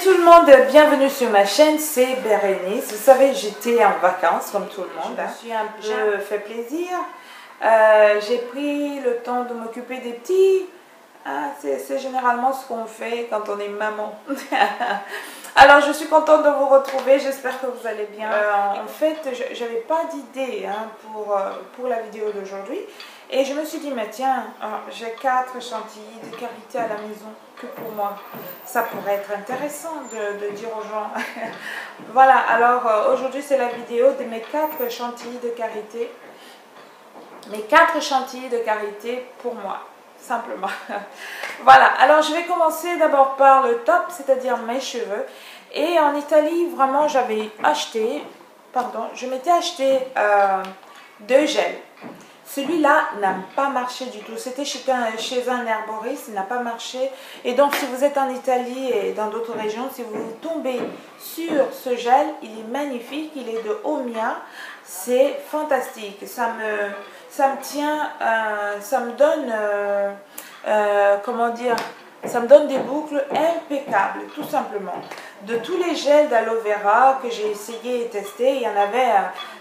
tout le monde, bienvenue sur ma chaîne, c'est Bérénice. Vous savez, j'étais en vacances comme tout le monde. Je me suis un peu fait plaisir. J'ai pris le temps de m'occuper des petits. C'est généralement ce qu'on fait quand on est maman. Alors, je suis contente de vous retrouver. J'espère que vous allez bien. En fait, je n'avais pas d'idée pour la vidéo d'aujourd'hui. Et je me suis dit, mais tiens, j'ai 4 chantilly de karité à la maison que pour moi. Ça pourrait être intéressant de dire aux gens. Voilà, alors aujourd'hui, c'est la vidéo de mes 4 chantilly de karité. Mes 4 chantilly de karité pour moi. Simplement. Voilà, alors je vais commencer d'abord par le top, c'est-à-dire mes cheveux. Et en Italie, vraiment, je m'étais acheté 2 gels. Celui-là n'a pas marché du tout. C'était chez un herboriste, il n'a pas marché. Et donc, si vous êtes en Italie et dans d'autres régions, si vous tombez sur ce gel, il est magnifique, il est de Omia. C'est fantastique. Ça me tient, ça me donne, comment dire, ça me donne des boucles impeccables, tout simplement. De tous les gels d'aloe vera que j'ai essayé et testé, il y en avait,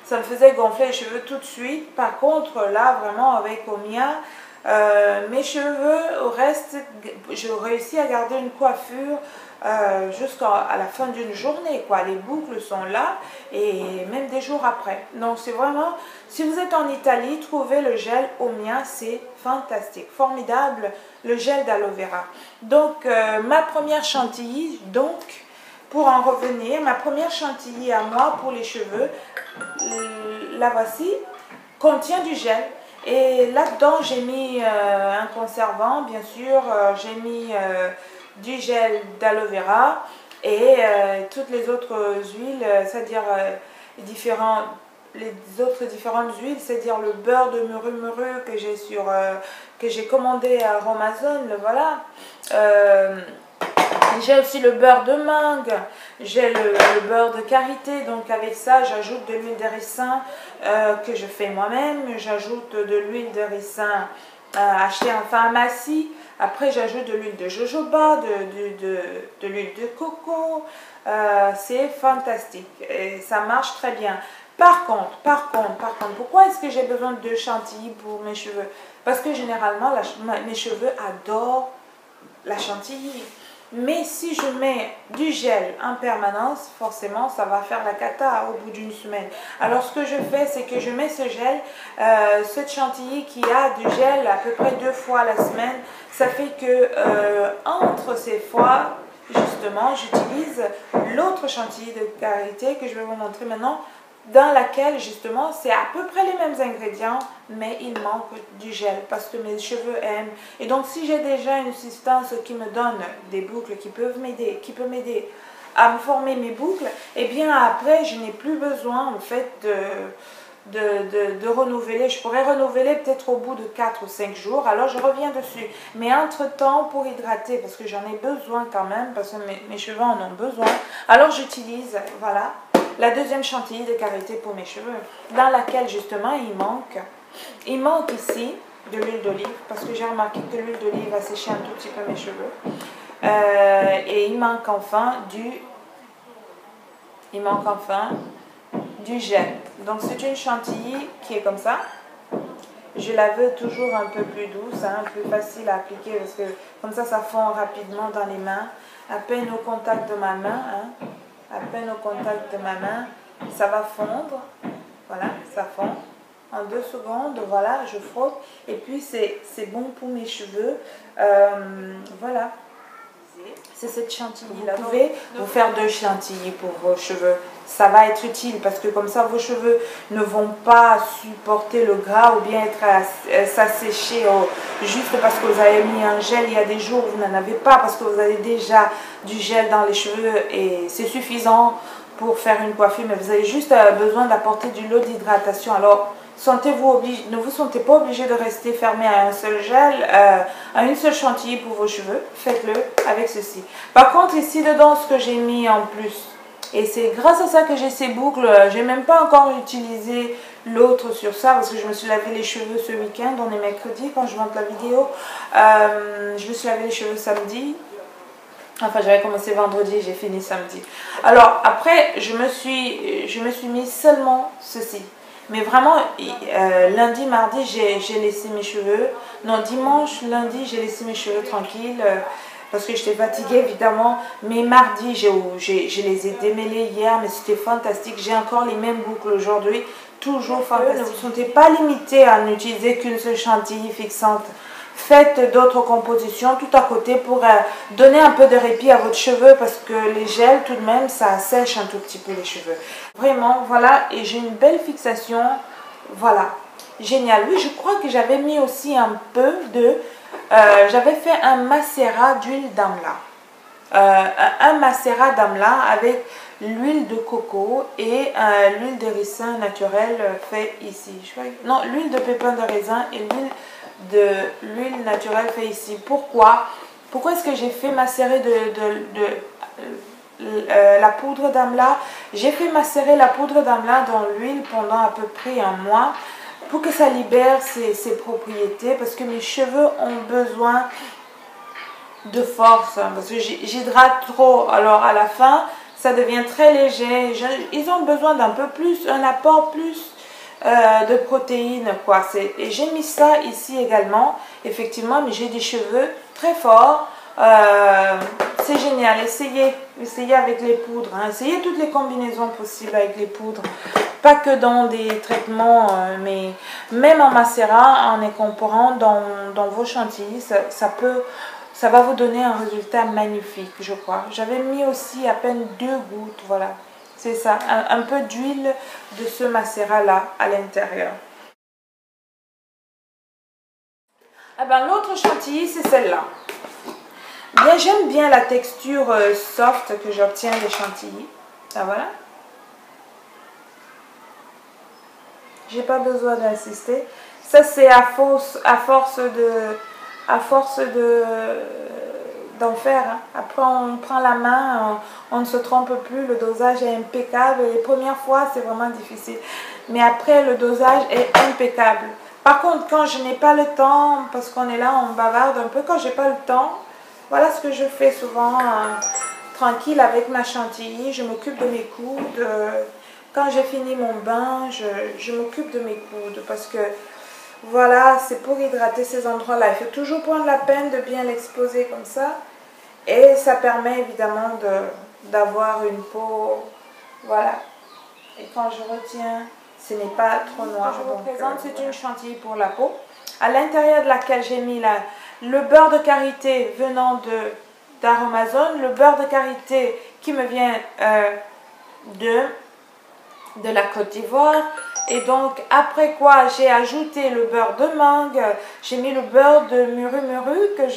ça me faisait gonfler les cheveux tout de suite. Par contre, là, vraiment, avec Omia, mes cheveux, au reste, j'ai réussi à garder une coiffure jusqu'à la fin d'une journée, quoi. Les boucles sont là et même des jours après. Donc c'est vraiment, si vous êtes en Italie, trouvez le gel Omia, c'est fantastique, formidable, le gel d'aloe vera. Donc ma première chantilly, donc pour en revenir, ma première chantilly à moi pour les cheveux, la voici, contient du gel. Et là-dedans, j'ai mis un conservant, bien sûr, j'ai mis du gel d'aloe vera et toutes les autres huiles, c'est-à-dire les autres différentes huiles, c'est-à-dire le beurre de muru que j'ai commandé à Amazon, voilà. J'ai aussi le beurre de mangue, j'ai le beurre de karité, donc avec ça j'ajoute de l'huile de ricin que je fais moi-même, j'ajoute de l'huile de ricin achetée en pharmacie, après j'ajoute de l'huile de jojoba, de l'huile de coco, c'est fantastique et ça marche très bien. Par contre, pourquoi est-ce que j'ai besoin de chantilly pour mes cheveux? Parce que généralement mes cheveux adorent la chantilly. Mais si je mets du gel en permanence, forcément, ça va faire la cata au bout d'une semaine. Alors, ce que je fais, c'est que je mets ce gel, cette chantilly qui a du gel à peu près 2 fois la semaine. Ça fait que entre ces fois, justement, j'utilise l'autre chantilly de karité que je vais vous montrer maintenant, dans laquelle justement c'est à peu près les mêmes ingrédients, mais il manque du gel parce que mes cheveux aiment. Et donc si j'ai déjà une substance qui me donne des boucles qui peut m'aider à me former mes boucles, et bien après je n'ai plus besoin en fait de renouveler. Je pourrais renouveler peut-être au bout de 4 ou 5 jours, alors je reviens dessus. Mais entre temps, pour hydrater, parce que j'en ai besoin quand même, parce que mes cheveux en ont besoin, alors j'utilise, voilà, la deuxième chantilly de karité pour mes cheveux, dans laquelle justement il manque ici de l'huile d'olive, parce que j'ai remarqué que l'huile d'olive a séché un tout petit peu mes cheveux. Et il manque enfin du gel. Donc c'est une chantilly qui est comme ça. Je la veux toujours un peu plus douce, plus facile à appliquer, parce que comme ça fond rapidement dans les mains, à peine au contact de ma main, à peine au contact de ma main, ça va fondre. Voilà, ça fond. En 2 secondes, voilà, je frotte. Et puis, c'est bon pour mes cheveux. Voilà. C'est cette chantilly-là. Vous pouvez vous faire 2 chantilly pour vos cheveux. Ça va être utile parce que comme ça, vos cheveux ne vont pas supporter le gras ou bien être s'assécher juste parce que vous avez mis un gel il y a des jours, vous n'en avez pas parce que vous avez déjà du gel dans les cheveux et c'est suffisant pour faire une coiffure. Mais vous avez juste besoin d'apporter du lot d'hydratation. Alors, ne vous sentez pas obligé de rester fermé à un seul gel, à une seule chantilly pour vos cheveux. Faites-le avec ceci. Par contre, ici dedans, ce que j'ai mis en plus, et c'est grâce à ça que j'ai ces boucles, j'ai même pas encore utilisé l'autre sur ça parce que je me suis lavé les cheveux ce week-end, on est mercredi quand je monte la vidéo. Je me suis lavé les cheveux samedi. Enfin, j'avais commencé vendredi, j'ai fini samedi. Alors, après, je me suis mis seulement ceci. Mais vraiment, lundi, mardi, j'ai laissé mes cheveux. Non, dimanche, lundi, j'ai laissé mes cheveux tranquilles. Parce que j'étais fatiguée, évidemment. Mais mardi, je les ai démêlés hier, mais c'était fantastique. J'ai encore les mêmes boucles aujourd'hui. Toujours fantastique. Ne vous sentez pas limité à n'utiliser qu'une seule chantilly fixante. Faites d'autres compositions tout à côté pour donner un peu de répit à votre cheveux parce que les gels tout de même ça sèche un tout petit peu les cheveux. Vraiment voilà, et j'ai une belle fixation, voilà, génial. Oui, je crois que j'avais mis aussi un peu de, j'avais fait un macérat d'huile d'amla, un macérat d'amla avec l'huile de coco et l'huile de ricin naturelle fait ici. Non, l'huile de pépins de raisin et l'huile naturelle fait ici. Pourquoi est-ce que j'ai fait macérer la poudre d'amla? J'ai fait macérer la poudre d'amla dans l'huile pendant à peu près un mois pour que ça libère ses propriétés parce que mes cheveux ont besoin de force parce que j'hydrate trop. Alors à la fin, ça devient très léger. Ils ont besoin d'un peu plus, un apport plus de protéines quoi. Et j'ai mis ça ici également effectivement, mais j'ai des cheveux très forts. C'est génial, essayez avec les poudres, hein. Essayez toutes les combinaisons possibles avec les poudres, pas que dans des traitements, mais même en macérat, en incorporant dans vos chantilly, ça va vous donner un résultat magnifique, je crois. J'avais mis aussi à peine 2 gouttes, voilà. C'est ça, un peu d'huile de ce macérat-là à l'intérieur. Ah ben, l'autre chantilly, c'est celle-là. Bien, j'aime bien la texture soft que j'obtiens des chantilly. Ah, voilà. J'ai pas besoin d'insister. Ça, c'est à force d'en faire. Hein. Après, on prend la main, on ne se trompe plus. Le dosage est impeccable. Les premières fois, c'est vraiment difficile. Mais après, le dosage est impeccable. Par contre, quand je n'ai pas le temps, parce qu'on est là, on bavarde un peu, quand j'ai pas le temps, voilà ce que je fais souvent, tranquille avec ma chantilly. Je m'occupe de mes coudes. Quand j'ai fini mon bain, je m'occupe de mes coudes parce que voilà, c'est pour hydrater ces endroits-là. Il faut toujours prendre la peine de bien l'exposer comme ça. Et ça permet évidemment d'avoir une peau, voilà. Et quand je retiens, ce n'est pas trop noir. Je vous présente, c'est une chantilly pour la peau, à l'intérieur de laquelle j'ai mis le beurre de karité venant d'Aromazone, le beurre de karité qui me vient de la Côte d'Ivoire. Et donc après quoi j'ai ajouté le beurre de mangue, j'ai mis le beurre de muru que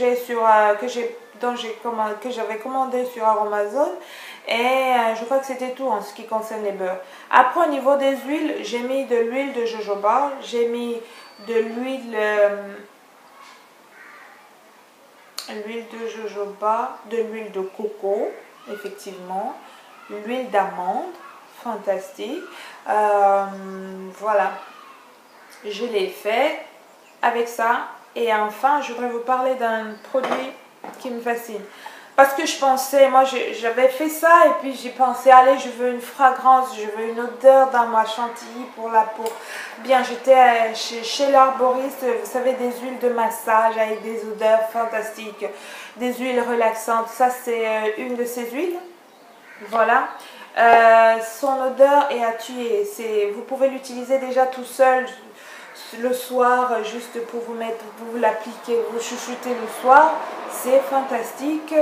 j'avais commandé sur Aromazone. Et je crois que c'était tout en ce qui concerne les beurres. Après au niveau des huiles, j'ai mis de l'huile de jojoba, j'ai mis de l'huile de jojoba, de l'huile de coco, effectivement, l'huile d'amande, fantastique. Voilà, je l'ai fait avec ça. Et enfin, je voudrais vous parler d'un produit qui me fascine. Parce que je pensais, moi j'avais fait ça et puis j'ai pensé, allez, je veux une fragrance, je veux une odeur dans ma chantilly pour la peau. Bien, j'étais chez l'arboriste, vous savez, des huiles de massage avec des odeurs fantastiques, des huiles relaxantes. Ça, c'est une de ces huiles. Voilà. Son odeur est à tuer. Vous pouvez l'utiliser déjà tout seul le soir, juste pour vous l'appliquer, vous chuchotez le soir, c'est fantastique.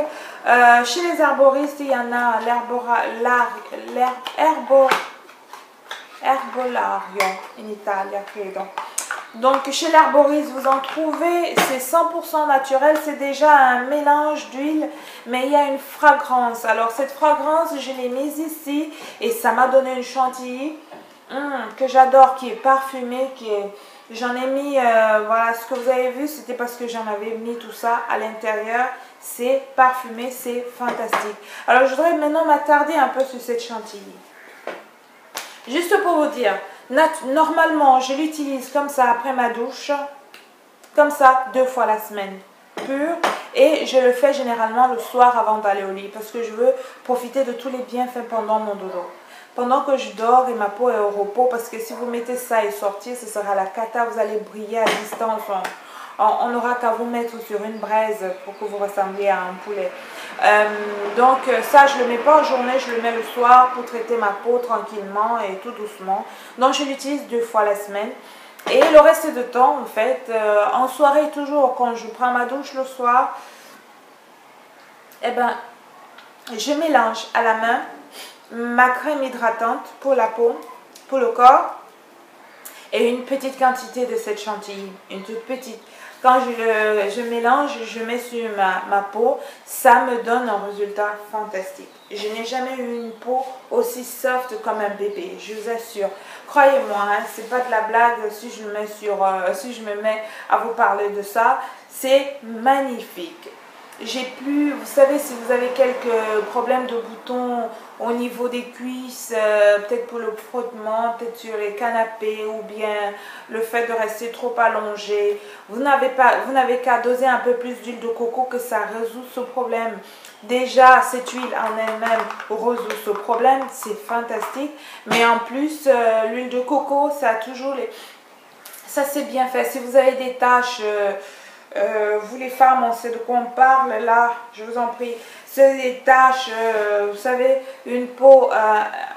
Chez les arboristes, il y en a l'Herbolarium in Italia, credo. Donc chez l'arboriste, vous en trouvez, c'est 100% naturel, c'est déjà un mélange d'huile, mais il y a une fragrance. Alors cette fragrance, je l'ai mise ici et ça m'a donné une chantilly que j'adore, qui est parfumée, j'en ai mis, voilà, ce que vous avez vu, c'était parce que j'en avais mis tout ça à l'intérieur. C'est parfumé, c'est fantastique. Alors, je voudrais maintenant m'attarder un peu sur cette chantilly. Juste pour vous dire, normalement, je l'utilise comme ça après ma douche, comme ça, 2 fois la semaine, pure. Et je le fais généralement le soir avant d'aller au lit parce que je veux profiter de tous les bienfaits pendant mon dodo. Pendant que je dors et ma peau est au repos, parce que si vous mettez ça et sortir, ce sera la cata, vous allez briller à distance. On n'aura qu'à vous mettre sur une braise pour que vous ressembliez à un poulet. Donc ça, je ne le mets pas en journée, je le mets le soir pour traiter ma peau tranquillement et tout doucement. Donc je l'utilise 2 fois la semaine. Et le reste de temps, en fait, en soirée toujours, quand je prends ma douche le soir, eh ben, je mélange à la main ma crème hydratante pour la peau, pour le corps, et une petite quantité de cette chantilly, une toute petite. Quand je mélange, je mets sur ma peau, ça me donne un résultat fantastique. Je n'ai jamais eu une peau aussi soft comme un bébé, je vous assure. Croyez-moi, hein, c'est pas de la blague si je me mets à vous parler de ça, c'est magnifique. J'ai plus, vous savez, si vous avez quelques problèmes de boutons au niveau des cuisses, peut-être pour le frottement, peut-être sur les canapés ou bien le fait de rester trop allongé, vous n'avez qu'à doser un peu plus d'huile de coco que ça résout ce problème. Déjà, cette huile en elle-même résout ce problème, c'est fantastique. Mais en plus, l'huile de coco, ça a toujours les... Ça, c'est bien fait. Si vous avez des taches... vous les femmes, on sait de quoi on parle, là, je vous en prie, c'est des taches, vous savez, une peau,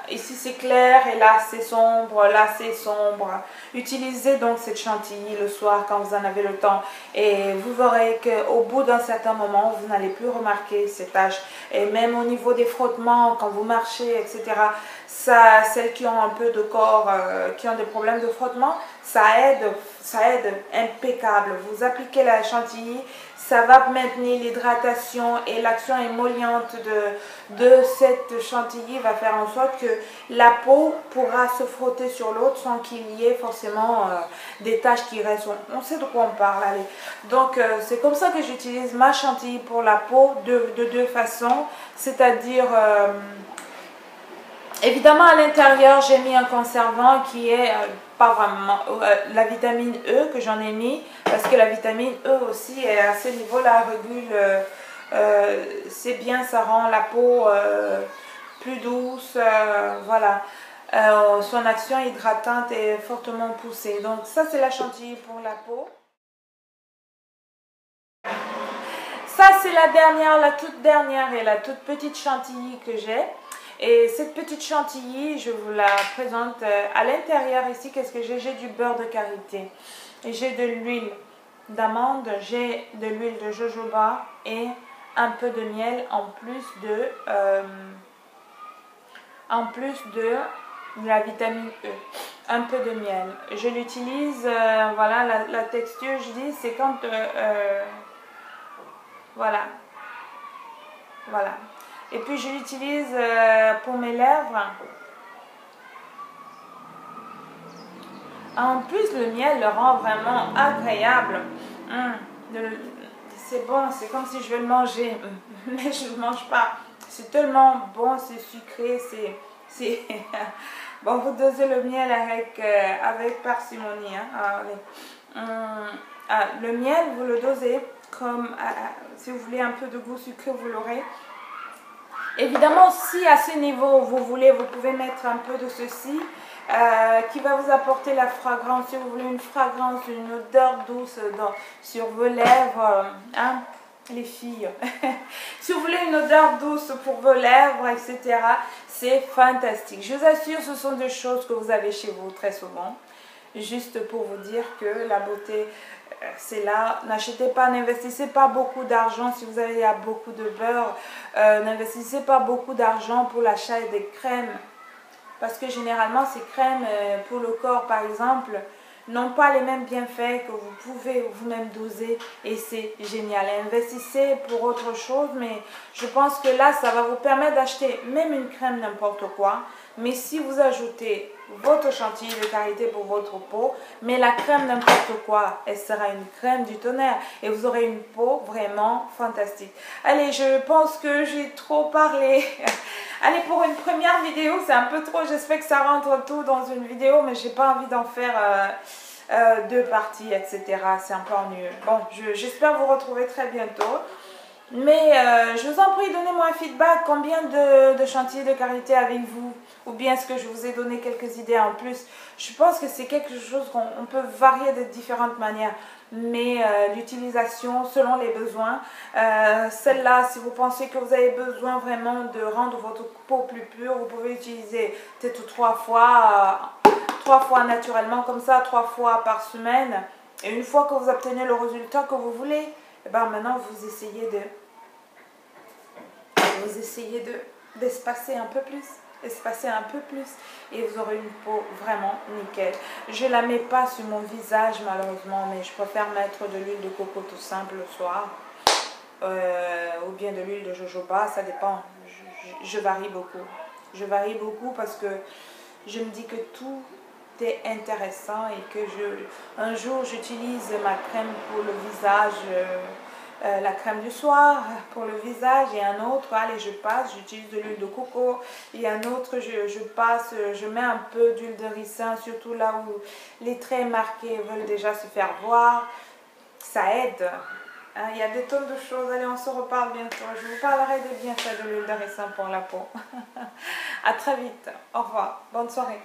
ici c'est clair et là c'est sombre, là c'est sombre. Utilisez donc cette chantilly le soir quand vous en avez le temps et vous verrez qu'au bout d'un certain moment, vous n'allez plus remarquer ces taches. Et même au niveau des frottements, quand vous marchez, etc., ça, celles qui ont un peu de corps, qui ont des problèmes de frottement, ça aide impeccable. Vous appliquez la chantilly, ça va maintenir l'hydratation et l'action émolliente de cette chantilly va faire en sorte que la peau pourra se frotter sur l'autre sans qu'il y ait forcément des taches qui restent. On sait de quoi on parle, allez. Donc c'est comme ça que j'utilise ma chantilly pour la peau de 2 façons, c'est-à-dire... évidemment, à l'intérieur, j'ai mis un conservant qui est pas vraiment la vitamine E que j'en ai mis parce que la vitamine E aussi est à ce niveau-là, régule, c'est bien, ça rend la peau plus douce, voilà. Son action hydratante est fortement poussée. Donc ça, c'est la chantilly pour la peau. Ça, c'est la dernière, la toute dernière et la toute petite chantilly que j'ai. Et cette petite chantilly, je vous la présente à l'intérieur ici. Qu'est-ce que j'ai? J'ai du beurre de karité. J'ai de l'huile d'amande, j'ai de l'huile de jojoba et un peu de miel en plus de la vitamine E. Un peu de miel. Je l'utilise, voilà, la texture, je dis, c'est quand... voilà. Voilà. Et puis je l'utilise pour mes lèvres. En plus, le miel le rend vraiment agréable. C'est bon, c'est comme si je vais le manger, mais je ne le mange pas. C'est tellement bon, c'est sucré, c'est... Bon, vous dosez le miel avec parcimonie. Hein. Le miel, vous le dosez comme... si vous voulez un peu de goût sucré, vous l'aurez. Évidemment, si à ce niveau vous voulez, vous pouvez mettre un peu de ceci qui va vous apporter la fragrance. Si vous voulez une fragrance, une odeur douce sur vos lèvres, hein, les filles. Si vous voulez une odeur douce pour vos lèvres, etc., c'est fantastique. Je vous assure, ce sont des choses que vous avez chez vous très souvent. Juste pour vous dire que la beauté, c'est là. N'achetez pas, n'investissez pas beaucoup d'argent si vous avez beaucoup de beurre. N'investissez pas beaucoup d'argent pour l'achat des crèmes. Parce que généralement, ces crèmes pour le corps, par exemple, n'ont pas les mêmes bienfaits que vous pouvez vous-même doser. Et c'est génial. Investissez pour autre chose, mais je pense que là, ça va vous permettre d'acheter même une crème n'importe quoi. Mais si vous ajoutez votre chantilly de karité pour votre peau, mais la crème n'importe quoi, elle sera une crème du tonnerre et vous aurez une peau vraiment fantastique. Allez, je pense que j'ai trop parlé. Allez, pour une première vidéo, c'est un peu trop. J'espère que ça rentre tout dans une vidéo, mais j'ai pas envie d'en faire deux parties, etc. C'est un peu ennuyeux. Bon, j'espère vous retrouver très bientôt. Mais je vous en prie, donnez-moi un feedback. Combien de chantiers de karité avec vous? Ou bien est-ce que je vous ai donné quelques idées en plus? Je pense que c'est quelque chose qu'on peut varier de différentes manières. Mais l'utilisation selon les besoins. Celle-là, si vous pensez que vous avez besoin vraiment de rendre votre peau plus pure, vous pouvez utiliser peut-être 3 fois naturellement, comme ça, 3 fois par semaine. Et une fois que vous obtenez le résultat que vous voulez, et ben maintenant vous essayez d'espacer un peu plus, et vous aurez une peau vraiment nickel. Je ne la mets pas sur mon visage malheureusement, mais je préfère mettre de l'huile de coco tout simple le soir, ou bien de l'huile de jojoba, ça dépend. Je varie beaucoup parce que je me dis que tout est intéressant et que un jour j'utilise ma crème pour le visage, la crème du soir pour le visage, et un autre, allez, j'utilise de l'huile de coco, et un autre, je mets un peu d'huile de ricin, surtout là où les traits marqués veulent déjà se faire voir. Ça aide. Hein, il y a des tonnes de choses. Allez, on se reparle bientôt. Je vous parlerai des bienfaits de l'huile de ricin pour la peau. À très vite. Au revoir. Bonne soirée.